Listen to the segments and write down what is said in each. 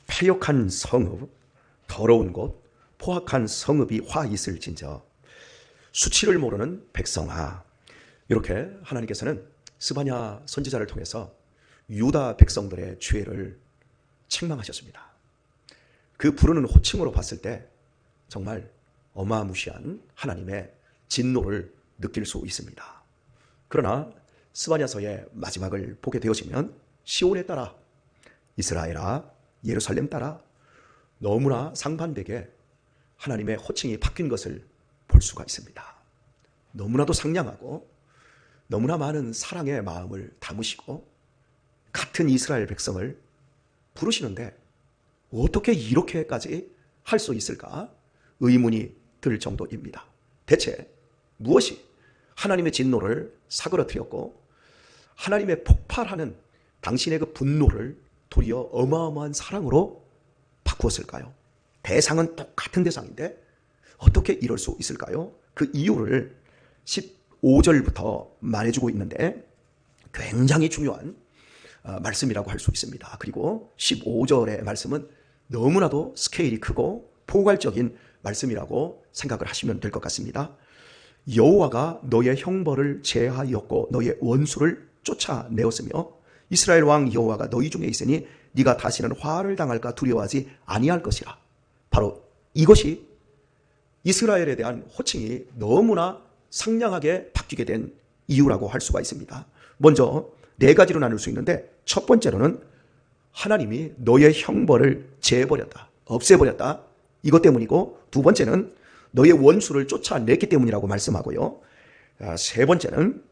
패역한 성읍, 더러운 곳, 포악한 성읍이 화 있을진저 수치를 모르는 백성아. 이렇게 하나님께서는 스바냐 선지자를 통해서 유다 백성들의 죄를 책망하셨습니다. 그 부르는 호칭으로 봤을 때 정말 어마무시한 하나님의 진노를 느낄 수 있습니다. 그러나 스바냐서의 마지막을 보게 되어지면 시온에 따라, 이스라엘아 예루살렘 따라 너무나 상반되게 하나님의 호칭이 바뀐 것을 볼 수가 있습니다. 너무나도 상냥하고 너무나 많은 사랑의 마음을 담으시고 같은 이스라엘 백성을 부르시는데 어떻게 이렇게까지 할 수 있을까 의문이 들 정도입니다. 대체 무엇이 하나님의 진노를 사그러뜨렸고 하나님의 폭발하는 당신의 그 분노를 도리어 어마어마한 사랑으로 바꾸었을까요? 대상은 똑같은 대상인데 어떻게 이럴 수 있을까요? 그 이유를 15절부터 말해주고 있는데 굉장히 중요한 말씀이라고 할 수 있습니다. 그리고 15절의 말씀은 너무나도 스케일이 크고 포괄적인 말씀이라고 생각을 하시면 될 것 같습니다. 여호와가 너의 형벌을 제하였고 너의 원수를 쫓아내었으며 이스라엘 왕 여호와가 너희 중에 있으니 네가 다시는 화를 당할까 두려워하지 아니할 것이라. 바로 이것이 이스라엘에 대한 호칭이 너무나 상냥하게 바뀌게 된 이유라고 할 수가 있습니다. 먼저 네 가지로 나눌 수 있는데 첫 번째로는 하나님이 너의 형벌을 제해버렸다, 없애버렸다, 이것 때문이고, 두 번째는 너의 원수를 쫓아냈기 때문이라고 말씀하고요. 세 번째는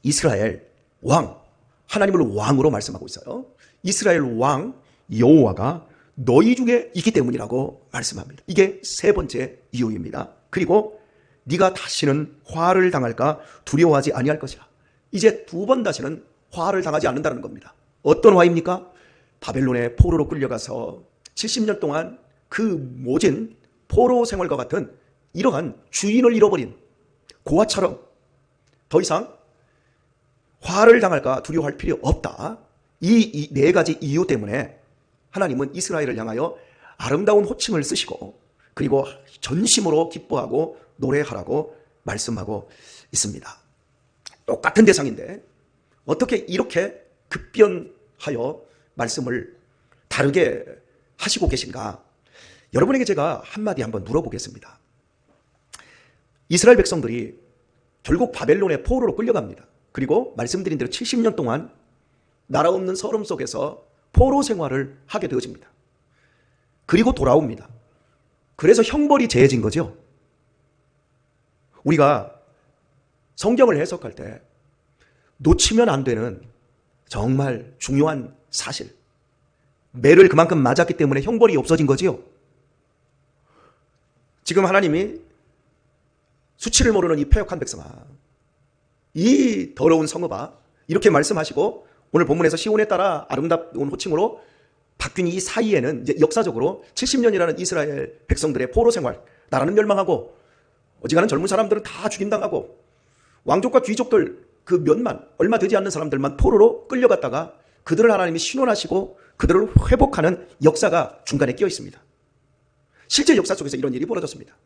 이스라엘 왕, 하나님을 왕으로 말씀하고 있어요. 이스라엘 왕 여호와가 너희 중에 있기 때문이라고 말씀합니다. 이게 세 번째 이유입니다. 그리고 네가 다시는 화를 당할까 두려워하지 아니할 것이라. 이제 두 번 다시는 화를 당하지 않는다는 겁니다. 어떤 화입니까? 바벨론의 포로로 끌려가서 70년 동안 그 모진 포로 생활과 같은 이러한 주인을 잃어버린 고아처럼 더 이상 화를 당할까 두려워할 필요 없다. 이 네 가지 이유 때문에 하나님은 이스라엘을 향하여 아름다운 호칭을 쓰시고 그리고 전심으로 기뻐하고 노래하라고 말씀하고 있습니다. 똑같은 대상인데 어떻게 이렇게 급변하여 말씀을 다르게 하시고 계신가? 여러분에게 제가 한마디 한번 물어보겠습니다. 이스라엘 백성들이 결국 바벨론의 포로로 끌려갑니다. 그리고 말씀드린 대로 70년 동안 나라 없는 서름 속에서 포로 생활을 하게 되어집니다. 그리고 돌아옵니다. 그래서 형벌이 제해진 거죠. 우리가 성경을 해석할 때 놓치면 안 되는 정말 중요한 사실, 매를 그만큼 맞았기 때문에 형벌이 없어진 거지요. 지금 하나님이 수치를 모르는 이 패역한 백성아, 이 더러운 성읍아, 이렇게 말씀하시고 오늘 본문에서 시온에 따라 아름다운 호칭으로 바뀐 이 사이에는 이제 역사적으로 70년이라는 이스라엘 백성들의 포로 생활, 나라는 멸망하고 어지간한 젊은 사람들은 다 죽임당하고 왕족과 귀족들 그 몇만, 얼마 되지 않는 사람들만 포로로 끌려갔다가 그들을 하나님이 신원하시고 그들을 회복하는 역사가 중간에 끼어 있습니다. 실제 역사 속에서 이런 일이 벌어졌습니다.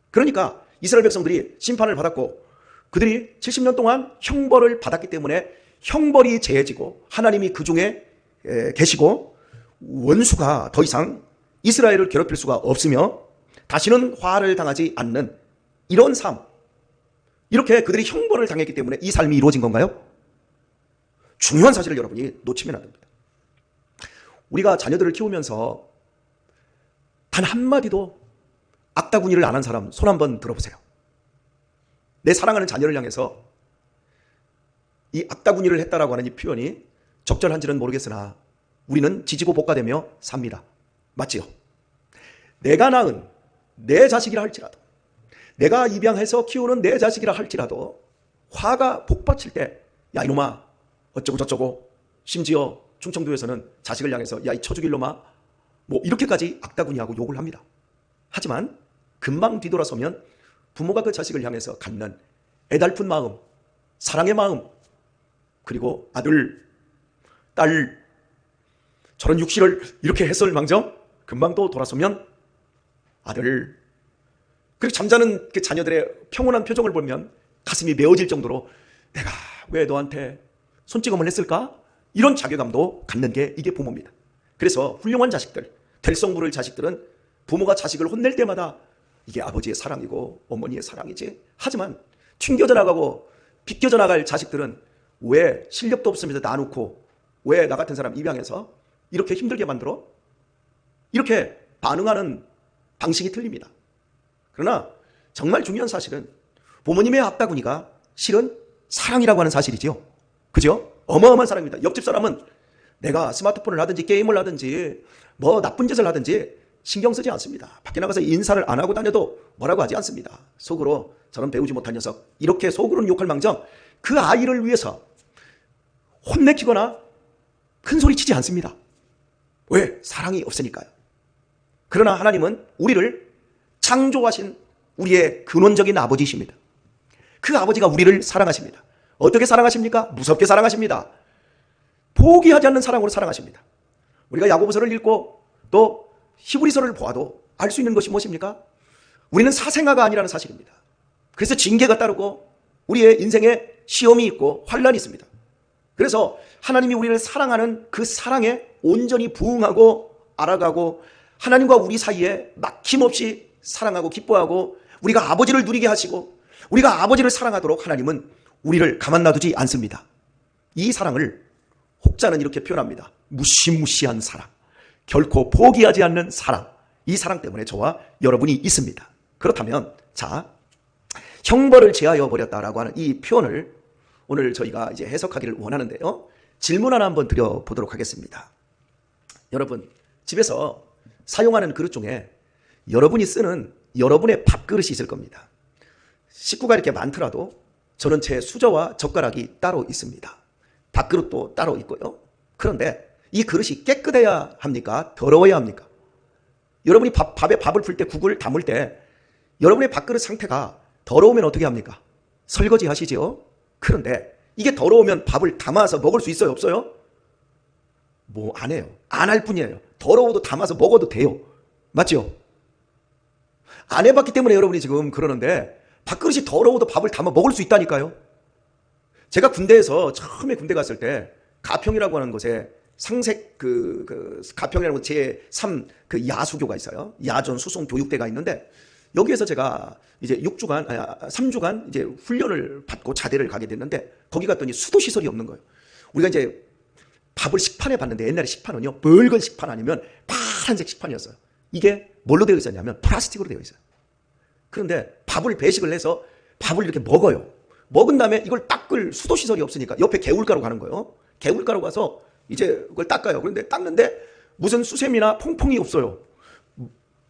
그러니까 이스라엘 백성들이 심판을 받았고 그들이 70년 동안 형벌을 받았기 때문에 형벌이 제해지고 하나님이 그 중에 계시고 원수가 더 이상 이스라엘을 괴롭힐 수가 없으며 다시는 화를 당하지 않는 이런 삶, 이렇게 그들이 형벌을 당했기 때문에 이 삶이 이루어진 건가요? 중요한 사실을 여러분이 놓치면 안 됩니다. 우리가 자녀들을 키우면서 단 한마디도 악다구니를 안 한 사람 손 한번 들어보세요. 내 사랑하는 자녀를 향해서 이 악다구니를 했다라고 하는 이 표현이 적절한지는 모르겠으나 우리는 지지고 볶아대며 삽니다. 맞지요? 내가 낳은 내 자식이라 할지라도, 내가 입양해서 키우는 내 자식이라 할지라도 화가 복받칠 때 야 이놈아 어쩌고 저쩌고, 심지어 충청도에서는 자식을 향해서 야 이 쳐죽일 놈아, 뭐 이렇게까지 악다구니하고 욕을 합니다. 하지만 금방 뒤돌아서면 부모가 그 자식을 향해서 갖는 애달픈 마음, 사랑의 마음, 그리고 아들, 딸, 저런 육신을 이렇게 했을망정 금방 또 돌아서면 아들. 그리고 잠자는 그 자녀들의 평온한 표정을 보면 가슴이 메어질 정도로 내가 왜 너한테 손찌검을 했을까? 이런 자괴감도 갖는 게 이게 부모입니다. 그래서 훌륭한 자식들, 될성 부를 자식들은 부모가 자식을 혼낼 때마다 이게 아버지의 사랑이고 어머니의 사랑이지. 하지만 튕겨져 나가고 비껴져 나갈 자식들은 왜 실력도 없으면서 놔놓고 왜 나 같은 사람 입양해서 이렇게 힘들게 만들어? 이렇게 반응하는 방식이 틀립니다. 그러나 정말 중요한 사실은 부모님의 앞다구니가 실은 사랑이라고 하는 사실이지요. 그죠? 어마어마한 사랑입니다. 옆집 사람은 내가 스마트폰을 하든지 게임을 하든지 뭐 나쁜 짓을 하든지 신경 쓰지 않습니다. 밖에 나가서 인사를 안 하고 다녀도 뭐라고 하지 않습니다. 속으로 저는 배우지 못한 녀석 이렇게 속으로는 욕할 망정 그 아이를 위해서 혼내키거나 큰 소리 치지 않습니다. 왜? 사랑이 없으니까요. 그러나 하나님은 우리를 창조하신 우리의 근원적인 아버지이십니다. 그 아버지가 우리를 사랑하십니다. 어떻게 사랑하십니까? 무섭게 사랑하십니다. 포기하지 않는 사랑으로 사랑하십니다. 우리가 야고보서를 읽고 또 히브리서를 보아도 알 수 있는 것이 무엇입니까? 우리는 사생아가 아니라는 사실입니다. 그래서 징계가 따르고 우리의 인생에 시험이 있고 환란이 있습니다. 그래서 하나님이 우리를 사랑하는 그 사랑에 온전히 부응하고 알아가고 하나님과 우리 사이에 막힘없이 사랑하고 기뻐하고 우리가 아버지를 누리게 하시고 우리가 아버지를 사랑하도록 하나님은 우리를 가만 놔두지 않습니다. 이 사랑을 혹자는 이렇게 표현합니다. 무시무시한 사랑, 결코 포기하지 않는 사랑. 이 사랑 때문에 저와 여러분이 있습니다. 그렇다면 자, 형벌을 제하여 버렸다라고 하는 이 표현을 오늘 저희가 이제 해석하기를 원하는데요. 질문 하나 한번 드려보도록 하겠습니다. 여러분 집에서 사용하는 그릇 중에 여러분이 쓰는 여러분의 밥그릇이 있을 겁니다. 식구가 이렇게 많더라도 저는 제 수저와 젓가락이 따로 있습니다. 밥그릇도 따로 있고요. 그런데 이 그릇이 깨끗해야 합니까? 더러워야 합니까? 여러분이 밥에 밥을 풀 때 국을 담을 때 여러분의 밥그릇 상태가 더러우면 어떻게 합니까? 설거지 하시죠? 그런데 이게 더러우면 밥을 담아서 먹을 수 있어요? 없어요? 뭐 안 해요. 안 할 뿐이에요. 더러워도 담아서 먹어도 돼요. 맞죠? 안 해봤기 때문에 여러분이 지금 그러는데 밥그릇이 더러워도 밥을 담아 먹을 수 있다니까요. 제가 군대에서 처음에 군대 갔을 때 가평이라고 하는 곳에 상색 가평이라는 곳 제3 그 야수교가 있어요. 야전 수송 교육대가 있는데 여기에서 제가 이제 3주간 이제 훈련을 받고 자대를 가게 됐는데 거기 갔더니 수도 시설이 없는 거예요. 우리가 이제 밥을 식판에 봤는데 옛날에 식판은요 붉은 식판 아니면 파란색 식판이었어요. 이게 뭘로 되어 있었냐면 플라스틱으로 되어 있어요. 그런데 밥을 배식을 해서 밥을 이렇게 먹어요. 먹은 다음에 이걸 닦을 수도 시설이 없으니까 옆에 개울가로 가는 거예요. 개울가로 가서 이제 그걸 닦아요. 그런데 닦는데 무슨 수세미나 퐁퐁이 없어요.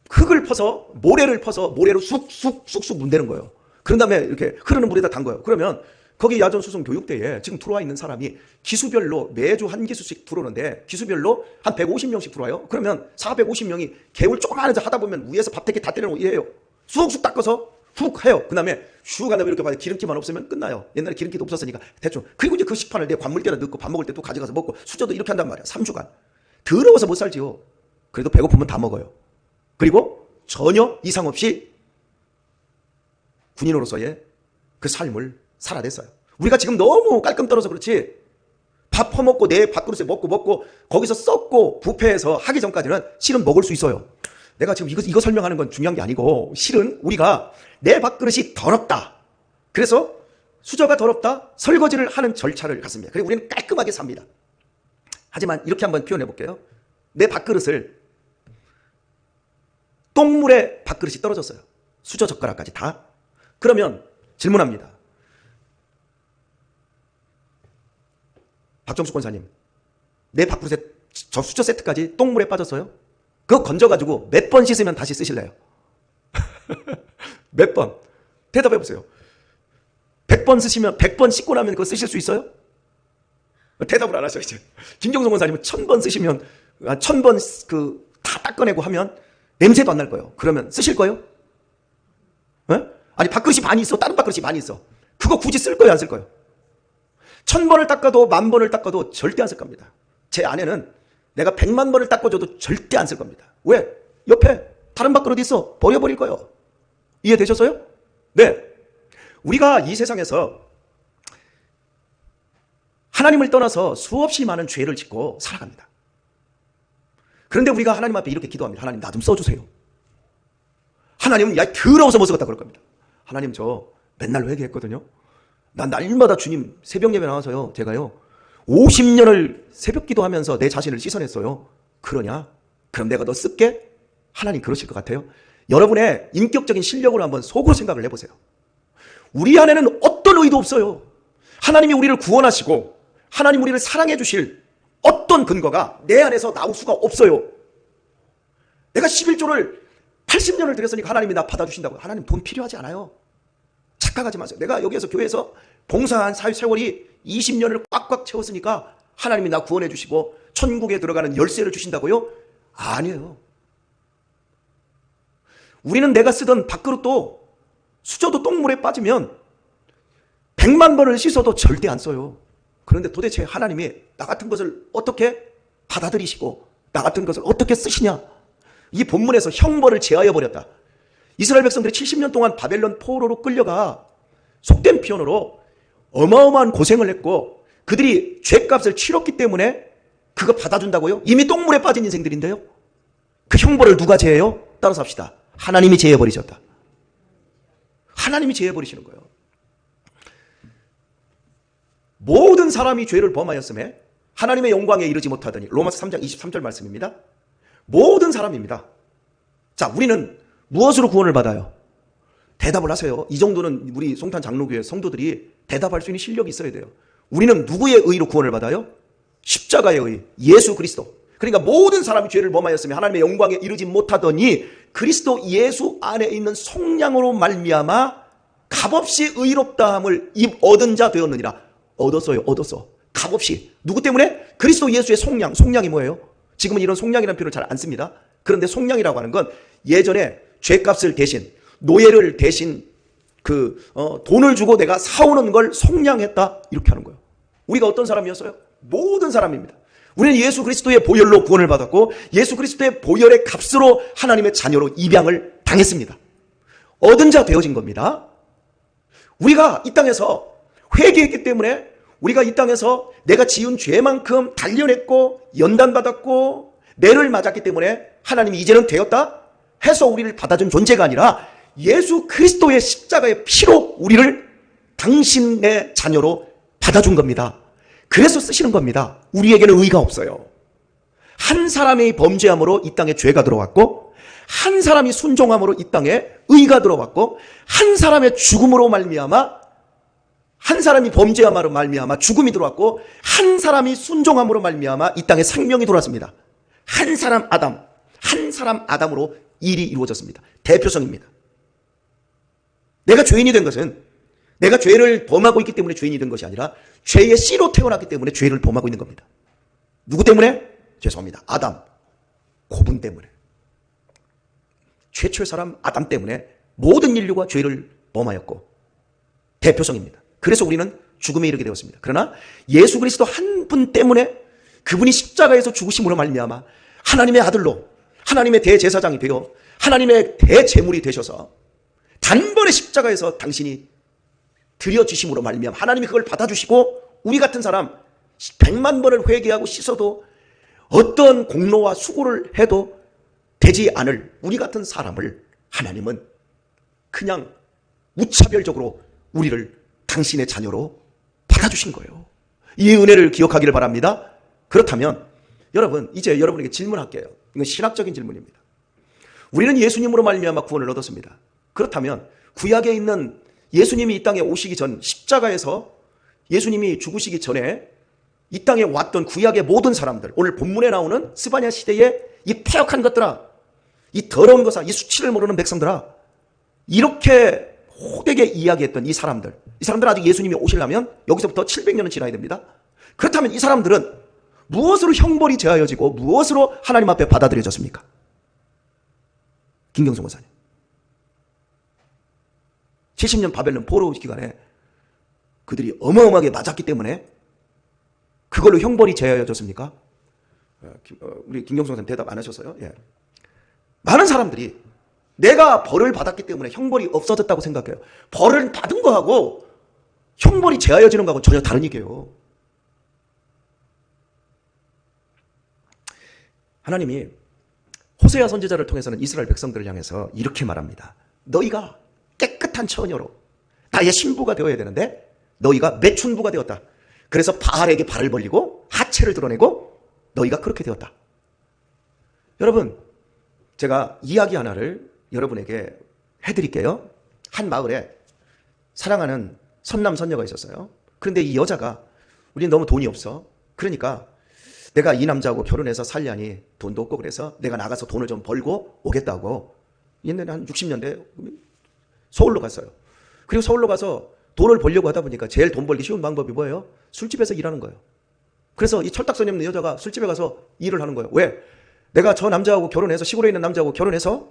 흙을 퍼서 모래를 퍼서 모래로 쑥쑥 문대는 거예요. 그런 다음에 이렇게 흐르는 물에다 담궈요. 그러면 거기 야전 수송 교육대에 지금 들어와 있는 사람이 기수별로 매주 한 기수씩 들어오는데 기수별로 한 150명씩 들어와요. 그러면 450명이 개울 조그마한 데 하다 보면 위에서 밥대기 다 때려놓고 이래요. 쑥쑥 닦아서 훅 해요. 그 다음에 슉 하다 이렇게 봐요. 기름기만 없으면 끝나요. 옛날에 기름기도 없었으니까 대충. 그리고 이제 그 식판을 내 관물대로 넣고 밥 먹을 때 또 가져가서 먹고 수저도 이렇게 한단 말이야. 3주간. 더러워서 못 살지요. 그래도 배고프면 다 먹어요. 그리고 전혀 이상 없이 군인으로서의 그 삶을 살아냈어요. 우리가 지금 너무 깔끔 떨어서 그렇지 밥 퍼먹고 내 밥그릇에 먹고 거기서 썩고 부패해서 하기 전까지는 실은 먹을 수 있어요. 내가 지금 이거 설명하는 건 중요한 게 아니고 실은 우리가 내 밥그릇이 더럽다. 그래서 수저가 더럽다. 설거지를 하는 절차를 갖습니다. 그리고 우리는 깔끔하게 삽니다. 하지만 이렇게 한번 표현해 볼게요. 내 밥그릇을 똥물에 밥그릇이 떨어졌어요. 수저 젓가락까지 다. 그러면 질문합니다. 박정수 권사님, 내 밥그릇에 저 수저 세트까지 똥물에 빠졌어요? 그거 건져가지고 몇 번 씻으면 다시 쓰실래요? 몇 번? 대답해 보세요. 100번 쓰시면 100번 씻고 나면 그거 쓰실 수 있어요? 대답을 안 하셔야죠. 김경성 권사님은 1000번 쓰시면 1000번 다 닦아내고 하면 냄새도 안 날 거예요. 그러면 쓰실 거예요? 에? 아니 밥그릇이 많이 있어. 다른 밥그릇이 많이 있어. 그거 굳이 쓸 거예요? 안 쓸 거예요? 1000번을 닦아도 10,000번을 닦아도 절대 안 쓸 겁니다. 제 아내는 내가 100만 번을 닦아줘도 절대 안 쓸 겁니다. 왜? 옆에 다른 밥그릇 있어. 버려버릴 거예요. 이해되셨어요? 네. 우리가 이 세상에서 하나님을 떠나서 수없이 많은 죄를 짓고 살아갑니다. 그런데 우리가 하나님 앞에 이렇게 기도합니다. 하나님, 나 좀 써주세요. 하나님은 야, 더러워서 못 쓰겠다 그럴 겁니다. 하나님, 저 맨날 회개했거든요. 난 날마다 주님 새벽 예배 나와서요, 제가요 50년을 새벽 기도하면서 내 자신을 씻어냈어요. 그러냐? 그럼 내가 너 쓸게? 하나님 그러실 것 같아요? 여러분의 인격적인 실력으로 한번 속으로 생각을 해보세요. 우리 안에는 어떤 의도 없어요. 하나님이 우리를 구원하시고 하나님 우리를 사랑해 주실 어떤 근거가 내 안에서 나올 수가 없어요. 내가 11조를 80년을 드렸으니까 하나님이 나 받아주신다고. 하나님 돈 필요하지 않아요. 착각하지 마세요. 내가 여기에서 교회에서 봉사한 세월이 20년을 꽉꽉 채웠으니까 하나님이 나 구원해 주시고 천국에 들어가는 열쇠를 주신다고요? 아니에요. 우리는 내가 쓰던 밥그릇도 수저도 똥물에 빠지면 100만 번을 씻어도 절대 안 써요. 그런데 도대체 하나님이 나 같은 것을 어떻게 받아들이시고 나 같은 것을 어떻게 쓰시냐? 이 본문에서 형벌을 제하여 버렸다. 이스라엘 백성들이 70년 동안 바벨론 포로로 끌려가 속된 표현으로 어마어마한 고생을 했고 그들이 죄값을 치렀기 때문에 그거 받아준다고요? 이미 똥물에 빠진 인생들인데요. 그 형벌을 누가 제해요? 따라서 합시다. 하나님이 제해버리셨다. 하나님이 제해버리시는 거예요. 모든 사람이 죄를 범하였음에 하나님의 영광에 이르지 못하더니, 로마서 3장 23절 말씀입니다. 모든 사람입니다. 자, 우리는 무엇으로 구원을 받아요? 대답을 하세요. 이 정도는 우리 송탄 장로교회 성도들이 대답할 수 있는 실력이 있어야 돼요. 우리는 누구의 의로 구원을 받아요? 십자가의 의, 예수 그리스도. 그러니까 모든 사람이 죄를 범하였으며 하나님의 영광에 이르지 못하더니 그리스도 예수 안에 있는 속량으로 말미암아 값없이 의롭다함을 얻은 자 되었느니라. 얻었어요. 얻었어. 값없이. 누구 때문에? 그리스도 예수의 속량. 속량이 뭐예요? 지금은 이런 속량이라는 표현을 잘 안 씁니다. 그런데 속량이라고 하는 건 예전에 죄값을 대신, 노예를 대신 돈을 주고 내가 사오는 걸 속량했다. 이렇게 하는 거예요. 우리가 어떤 사람이었어요? 모든 사람입니다. 우리는 예수 그리스도의 보혈로 구원을 받았고 예수 그리스도의 보혈의 값으로 하나님의 자녀로 입양을 당했습니다. 얻은 자 되어진 겁니다. 우리가 이 땅에서 회개했기 때문에 우리가 이 땅에서 내가 지은 죄만큼 단련했고 연단받았고 매를 맞았기 때문에 하나님이 이제는 되었다 해서 우리를 받아준 존재가 아니라 예수 그리스도의 십자가의 피로 우리를 당신의 자녀로 받아준 겁니다. 그래서 쓰시는 겁니다. 우리에게는 의가 없어요. 한 사람의 범죄함으로 이 땅에 죄가 들어왔고 한 사람이 순종함으로 이 땅에 의가 들어왔고 한 사람의 죽음으로 말미암아 한 사람이 범죄함으로 말미암아 죽음이 들어왔고 한 사람이 순종함으로 말미암아 이 땅에 생명이 들어왔습니다. 한 사람 아담으로 일이 이루어졌습니다. 대표성입니다. 내가 죄인이 된 것은 내가 죄를 범하고 있기 때문에 죄인이 된 것이 아니라 죄의 씨로 태어났기 때문에 죄를 범하고 있는 겁니다. 누구 때문에? 죄송합니다. 아담, 고분 때문에. 최초의 사람 아담 때문에 모든 인류가 죄를 범하였고 대표성입니다. 그래서 우리는 죽음에 이르게 되었습니다. 그러나 예수 그리스도 한 분 때문에 그분이 십자가에서 죽으심으로 말미암아 하나님의 아들로 하나님의 대제사장이 되어 하나님의 대제물이 되셔서 단번에 십자가에서 당신이 드려주심으로 말미암아 하나님이 그걸 받아주시고 우리 같은 사람 100만 번을 회개하고 씻어도 어떤 공로와 수고를 해도 되지 않을 우리 같은 사람을 하나님은 그냥 무차별적으로 우리를 당신의 자녀로 받아주신 거예요. 이 은혜를 기억하기를 바랍니다. 그렇다면 여러분, 이제 여러분에게 질문할게요. 이건 신학적인 질문입니다. 우리는 예수님으로 말미암아 구원을 얻었습니다. 그렇다면 구약에 있는 예수님이 이 땅에 오시기 전 십자가에서 예수님이 죽으시기 전에 이 땅에 왔던 구약의 모든 사람들, 오늘 본문에 나오는 스바냐 시대의 이 폐역한 것들아, 이 더러운 것아, 이 수치를 모르는 백성들아, 이렇게 호되게 이야기했던 이 사람들 아직 예수님이 오시려면 여기서부터 700년은 지나야 됩니다. 그렇다면 이 사람들은 무엇으로 형벌이 제하여지고 무엇으로 하나님 앞에 받아들여졌습니까? 김경성 목사님, 70년 바벨론 포로 기간에 그들이 어마어마하게 맞았기 때문에 그걸로 형벌이 제하여졌습니까? 우리 김경수 선생님 대답 안 하셨어요? 예. 많은 사람들이 내가 벌을 받았기 때문에 형벌이 없어졌다고 생각해요. 벌을 받은 거하고 형벌이 제하여지는 거하고 전혀 다른 얘기예요. 하나님이 호세아 선지자를 통해서는 이스라엘 백성들을 향해서 이렇게 말합니다. 너희가 깨끗한 처녀로 나의 신부가 되어야 되는데 너희가 매춘부가 되었다. 그래서 바알에게 발을 벌리고 하체를 드러내고 너희가 그렇게 되었다. 여러분, 제가 이야기 하나를 여러분에게 해드릴게요. 한 마을에 사랑하는 선남 선녀가 있었어요. 그런데 이 여자가 우린 너무 돈이 없어. 그러니까 내가 이 남자하고 결혼해서 살려니 돈도 없고 그래서 내가 나가서 돈을 좀 벌고 오겠다고 옛날에 한 60년대 서울로 갔어요. 그리고 서울로 가서 돈을 벌려고 하다 보니까 제일 돈 벌기 쉬운 방법이 뭐예요? 술집에서 일하는 거예요. 그래서 이 철딱선이 없는 여자가 술집에 가서 일을 하는 거예요. 왜? 내가 저 남자하고 결혼해서 시골에 있는 남자하고 결혼해서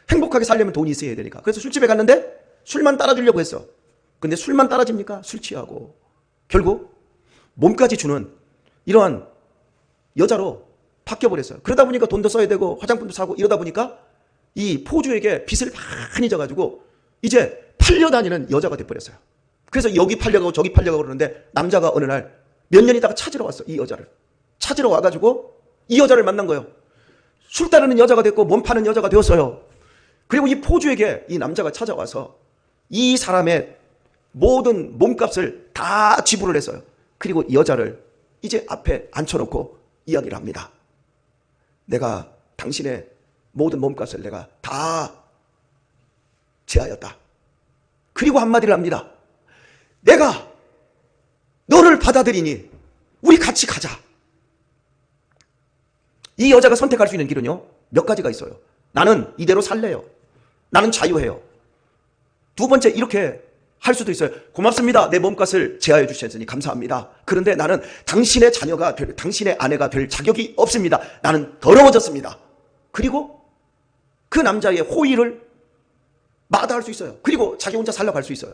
행복하게 살려면 돈이 있어야 되니까. 그래서 술집에 갔는데 술만 따라주려고 했어. 근데 술만 따라집니까? 술 취하고. 결국 몸까지 주는 이러한 여자로 바뀌어버렸어요. 그러다 보니까 돈도 써야 되고 화장품도 사고 이러다 보니까 이 포주에게 빚을 많이 져가지고 이제 팔려다니는 여자가 돼버렸어요. 그래서 여기 팔려가고 저기 팔려가고 그러는데 남자가 어느 날 몇 년 있다가 찾으러 왔어. 이 여자를 찾으러 와가지고 이 여자를 만난 거예요. 술 따르는 여자가 됐고 몸 파는 여자가 되었어요. 그리고 이 포주에게 이 남자가 찾아와서 이 사람의 모든 몸값을 다 지불을 했어요. 그리고 이 여자를 이제 앞에 앉혀놓고 이야기를 합니다. 내가 당신의 모든 몸값을 내가 다 제하였다. 그리고 한마디를 합니다. 내가 너를 받아들이니 우리 같이 가자. 이 여자가 선택할 수 있는 길은요, 몇 가지가 있어요. 나는 이대로 살래요. 나는 자유해요. 두 번째, 이렇게 할 수도 있어요. 고맙습니다. 내 몸값을 제하해 주셨으니 감사합니다. 그런데 나는 당신의 자녀가 될, 당신의 아내가 될 자격이 없습니다. 나는 더러워졌습니다. 그리고 그 남자의 호의를 마다할 수 있어요. 그리고 자기 혼자 살려갈 수 있어요.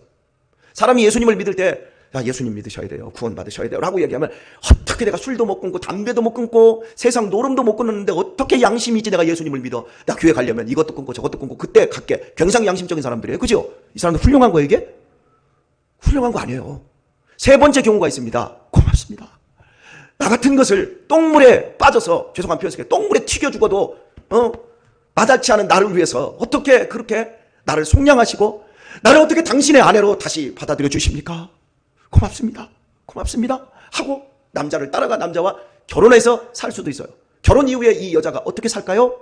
사람이 예수님을 믿을 때 야, 예수님 믿으셔야 돼요. 구원 받으셔야 돼요. 라고 얘기하면 어떻게 내가 술도 못 끊고 담배도 못 끊고 세상 노름도 못 끊었는데 어떻게 양심이 있지 내가 예수님을 믿어. 나 교회 가려면 이것도 끊고 저것도 끊고 그때 갈게. 굉장히 양심적인 사람들이에요. 그죠? 이 사람들 훌륭한 거예요 이게? 훌륭한 거 아니에요. 세 번째 경우가 있습니다. 고맙습니다. 나 같은 것을 똥물에 빠져서 죄송한 표현 쓸게요. 똥물에 튀겨 죽어도 마다치 않은 나를 위해서 어떻게 그렇게 나를 속량하시고 나를 어떻게 당신의 아내로 다시 받아들여 주십니까? 고맙습니다. 고맙습니다. 하고 남자를 따라가 남자와 결혼해서 살 수도 있어요. 결혼 이후에 이 여자가 어떻게 살까요?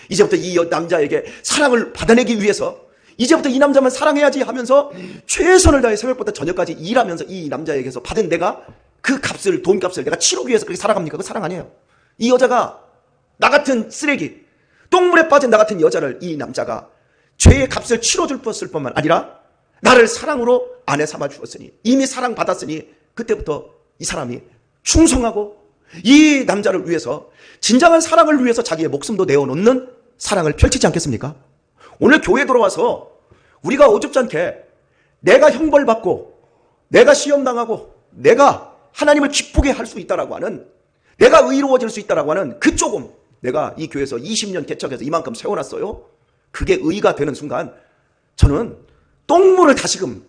이제부터 이 남자에게 사랑을 받아내기 위해서 이제부터 이 남자만 사랑해야지 하면서 최선을 다해 새벽부터 저녁까지 일하면서 이 남자에게서 받은 내가 그 값을, 돈값을 내가 치르기 위해서 그렇게 살아갑니까? 그거 사랑 아니에요. 이 여자가 나 같은 쓰레기, 똥물에 빠진 나 같은 여자를 이 남자가 죄의 값을 치러줄 뿐만 아니라 나를 사랑으로 아내 삼아 주었으니 이미 사랑받았으니 그때부터 이 사람이 충성하고 이 남자를 위해서 진정한 사랑을 위해서 자기의 목숨도 내어놓는 사랑을 펼치지 않겠습니까? 오늘 교회 들어와서 우리가 어줍지 않게 내가 형벌받고 내가 시험당하고 내가 하나님을 기쁘게 할 수 있다라고 하는 내가 의로워질 수 있다라고 하는 그 조금 내가 이 교회에서 20년 개척해서 이만큼 세워놨어요. 그게 의가 되는 순간 저는 똥물을 다시금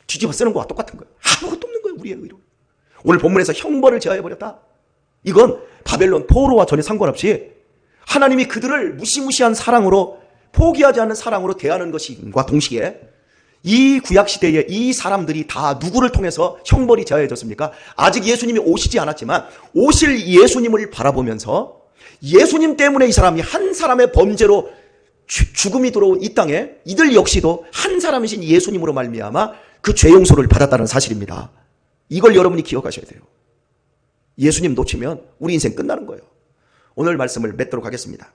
뒤집어 쓰는 거와 똑같은 거예요. 아무것도 없는 거예요. 우리의 의로. 오늘 본문에서 형벌을 제하해버렸다. 이건 바벨론 포로와 전혀 상관없이 하나님이 그들을 무시무시한 사랑으로 포기하지 않는 사랑으로 대하는 것과 동시에 이 구약시대에 이 사람들이 다 누구를 통해서 형벌이 제하해졌습니까? 아직 예수님이 오시지 않았지만 오실 예수님을 바라보면서 예수님 때문에 이 사람이 한 사람의 범죄로 죽음이 들어온 이 땅에 이들 역시도 한 사람이신 예수님으로 말미암아 그 죄 용서를 받았다는 사실입니다. 이걸 여러분이 기억하셔야 돼요. 예수님 놓치면 우리 인생 끝나는 거예요. 오늘 말씀을 맺도록 하겠습니다.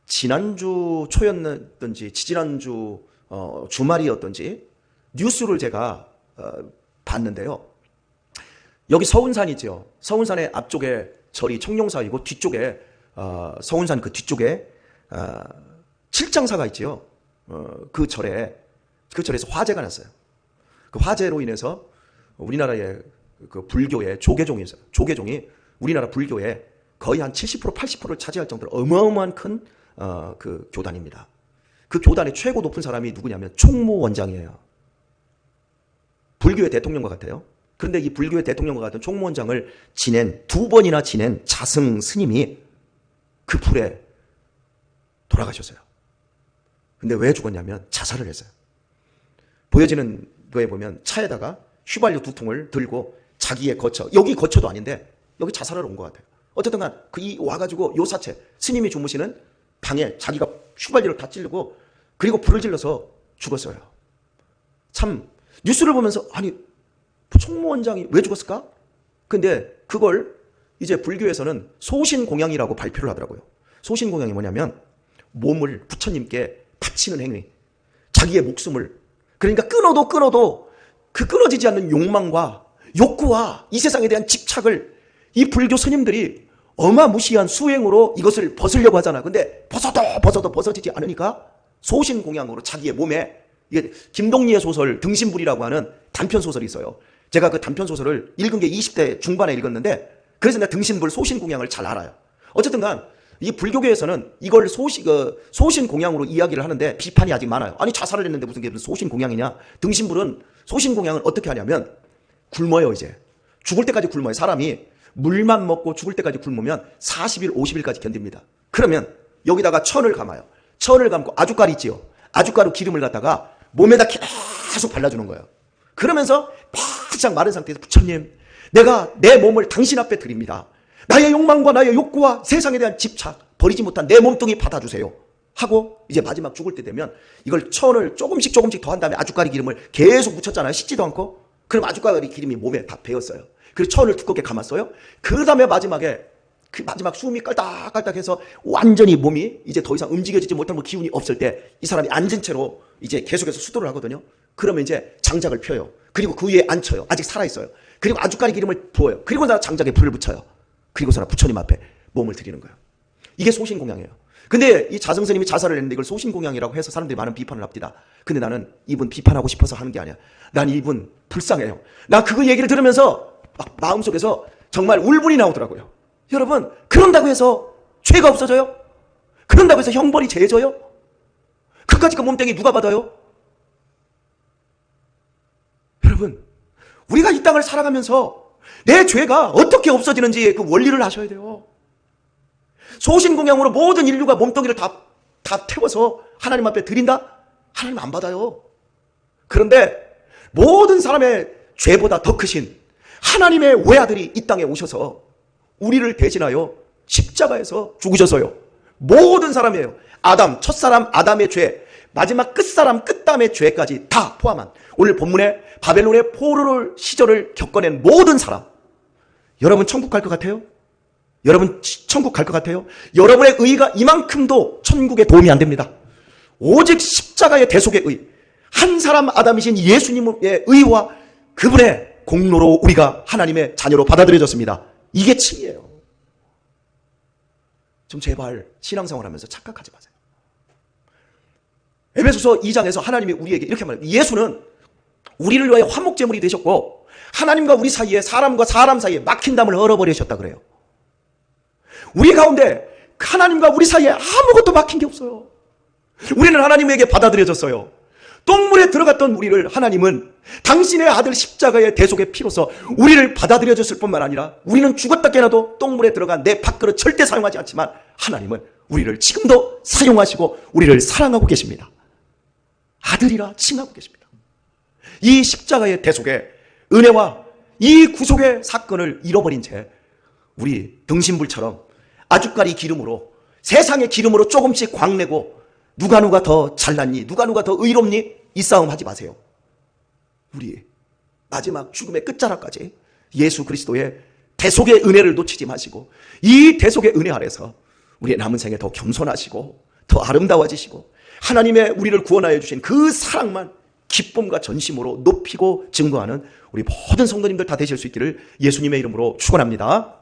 지난주 초였든지 지지난주 주말이었든지 뉴스를 제가 봤는데요. 여기 서운산이죠. 서운산의 앞쪽에 절이 청룡사이고 뒤쪽에 서운산 그 뒤쪽에 칠장사가 있지요. 그 절에서 화재가 났어요. 그 화재로 인해서 우리나라의 그 불교의 조계종이 있어요. 조계종이 우리나라 불교에 거의 한 70% 80%를 차지할 정도로 어마어마한 큰 그 교단입니다. 그 교단의 최고 높은 사람이 누구냐면 총무원장이에요. 불교의 대통령과 같아요. 그런데 이 불교의 대통령과 같은 총무원장을 두 번이나 지낸 자승 스님이 그 불에 돌아가셨어요. 근데 왜 죽었냐면 자살을 했어요. 보여지는 거에 보면 차에다가 휘발유 2통을 들고 자기의 거처, 여기 거처도 아닌데 여기 자살을 온 것 같아요. 어쨌든 간 이 와가지고 요 사체, 스님이 주무시는 방에 자기가 휘발유를 다 찌르고 그리고 불을 질러서 죽었어요. 참 뉴스를 보면서 아니 총무원장이 왜 죽었을까? 근데 그걸 이제 불교에서는 소신공양이라고 발표를 하더라고요. 소신공양이 뭐냐면 몸을 부처님께 바치는 행위, 자기의 목숨을, 그러니까 끊어도 그 끊어지지 않는 욕망과 욕구와 이 세상에 대한 집착을 이 불교 스님들이 어마무시한 수행으로 이것을 벗으려고 하잖아. 근데 벗어도 벗어지지 않으니까 소신공양으로 자기의 몸에, 이게 김동리의 소설 등신불이라고 하는 단편소설이 있어요. 제가 그 단편소설을 읽은 게 20대 중반에 읽었는데 그래서 내가 등신불 소신공양을 잘 알아요. 어쨌든 간 이 불교계에서는 이걸 소신공양으로 이야기를 하는데 비판이 아직 많아요. 아니 자살을 했는데 무슨 소신공양이냐. 등신불은 소신공양을 어떻게 하냐면 굶어요. 이제 죽을 때까지 굶어요. 사람이 물만 먹고 죽을 때까지 굶으면 40일 50일까지 견딥니다. 그러면 여기다가 천을 감아요. 천을 감고 아주가루 있지요. 아주가루 기름을 갖다가 몸에다 계속 발라주는 거예요. 그러면서 바짝 마른 상태에서 부처님, 내가 내 몸을 당신 앞에 드립니다. 나의 욕망과 나의 욕구와 세상에 대한 집착, 버리지 못한 내 몸뚱이 받아주세요 하고 이제 마지막 죽을 때 되면 이걸 천을 조금씩 더 한 다음에 아주가루 기름을 계속 묻혔잖아요. 씻지도 않고. 그럼 아주가루 기름이 몸에 다 배었어요. 그리고 천을 두껍게 감았어요. 그 다음에 마지막에 그 마지막 숨이 깔딱깔딱해서 완전히 몸이 이제 더 이상 움직여지지 못한 뭐 기운이 없을 때 이 사람이 앉은 채로 이제 계속해서 수도를 하거든요. 그러면 이제 장작을 펴요. 그리고 그 위에 앉혀요. 아직 살아있어요. 그리고 아주가루 기름을 부어요. 그리고 나서 장작에 불을 붙여요. 그리고서는 부처님 앞에 몸을 드리는 거예요. 이게 소신공양이에요. 근데 이 자승스님이 자살을 했는데 이걸 소신공양이라고 해서 사람들이 많은 비판을 합니다. 근데 나는 이분 비판하고 싶어서 하는 게 아니야. 난 이분 불쌍해요. 나 그거 얘기를 들으면서 막 마음속에서 정말 울분이 나오더라고요. 여러분, 그런다고 해서 죄가 없어져요? 그런다고 해서 형벌이 제해져요? 그까짓 그 몸뚱이 누가 받아요? 여러분, 우리가 이 땅을 살아가면서 내 죄가 어떻게 없어지는지 그 원리를 아셔야 돼요. 소신공양으로 모든 인류가 몸뚱이를 다 태워서 하나님 앞에 드린다? 하나님 안 받아요. 그런데 모든 사람의 죄보다 더 크신 하나님의 외아들이 이 땅에 오셔서 우리를 대신하여 십자가에서 죽으셔서요. 모든 사람이에요. 첫사람 아담의 죄, 마지막 끝사람 끝담의 죄까지 다 포함한 오늘 본문에 바벨론의 포로 시절을 겪어낸 모든 사람. 여러분 천국 갈 것 같아요? 여러분 천국 갈 것 같아요? 여러분의 의가 이만큼도 천국에 도움이 안 됩니다. 오직 십자가의 대속의 의, 한 사람 아담이신 예수님의 의와 그분의 공로로 우리가 하나님의 자녀로 받아들여졌습니다. 이게 칭이에요. 좀 제발 신앙생활 하면서 착각하지 마세요. 에베소서 2장에서 하나님이 우리에게 이렇게 말해요. 예수는 우리를 위하여 화목제물이 되셨고 하나님과 우리 사이에, 사람과 사람 사이에 막힌 담을 얼어버리셨다 그래요. 우리 가운데 하나님과 우리 사이에 아무것도 막힌 게 없어요. 우리는 하나님에게 받아들여졌어요. 똥물에 들어갔던 우리를 하나님은 당신의 아들 십자가의 대속의 피로서 우리를 받아들여줬을 뿐만 아니라 우리는 죽었다 깨어나도 똥물에 들어간 내 밥그릇 절대 사용하지 않지만 하나님은 우리를 지금도 사용하시고 우리를 사랑하고 계십니다. 아들이라 칭하고 계십니다. 이 십자가의 대속의 은혜와 이 구속의 사건을 잃어버린 채 우리 등신불처럼 아주가리 기름으로, 세상의 기름으로 조금씩 광내고 누가 더 잘났니, 누가 더 의롭니, 이 싸움 하지 마세요. 우리 마지막 죽음의 끝자락까지 예수 그리스도의 대속의 은혜를 놓치지 마시고 이 대속의 은혜 아래서 우리의 남은 생에 더 겸손하시고 더 아름다워지시고 하나님의 우리를 구원하여 주신 그 사랑만 기쁨과 전심으로 높이고 증거하는 우리 모든 성도님들 다 되실 수 있기를 예수님의 이름으로 축원합니다.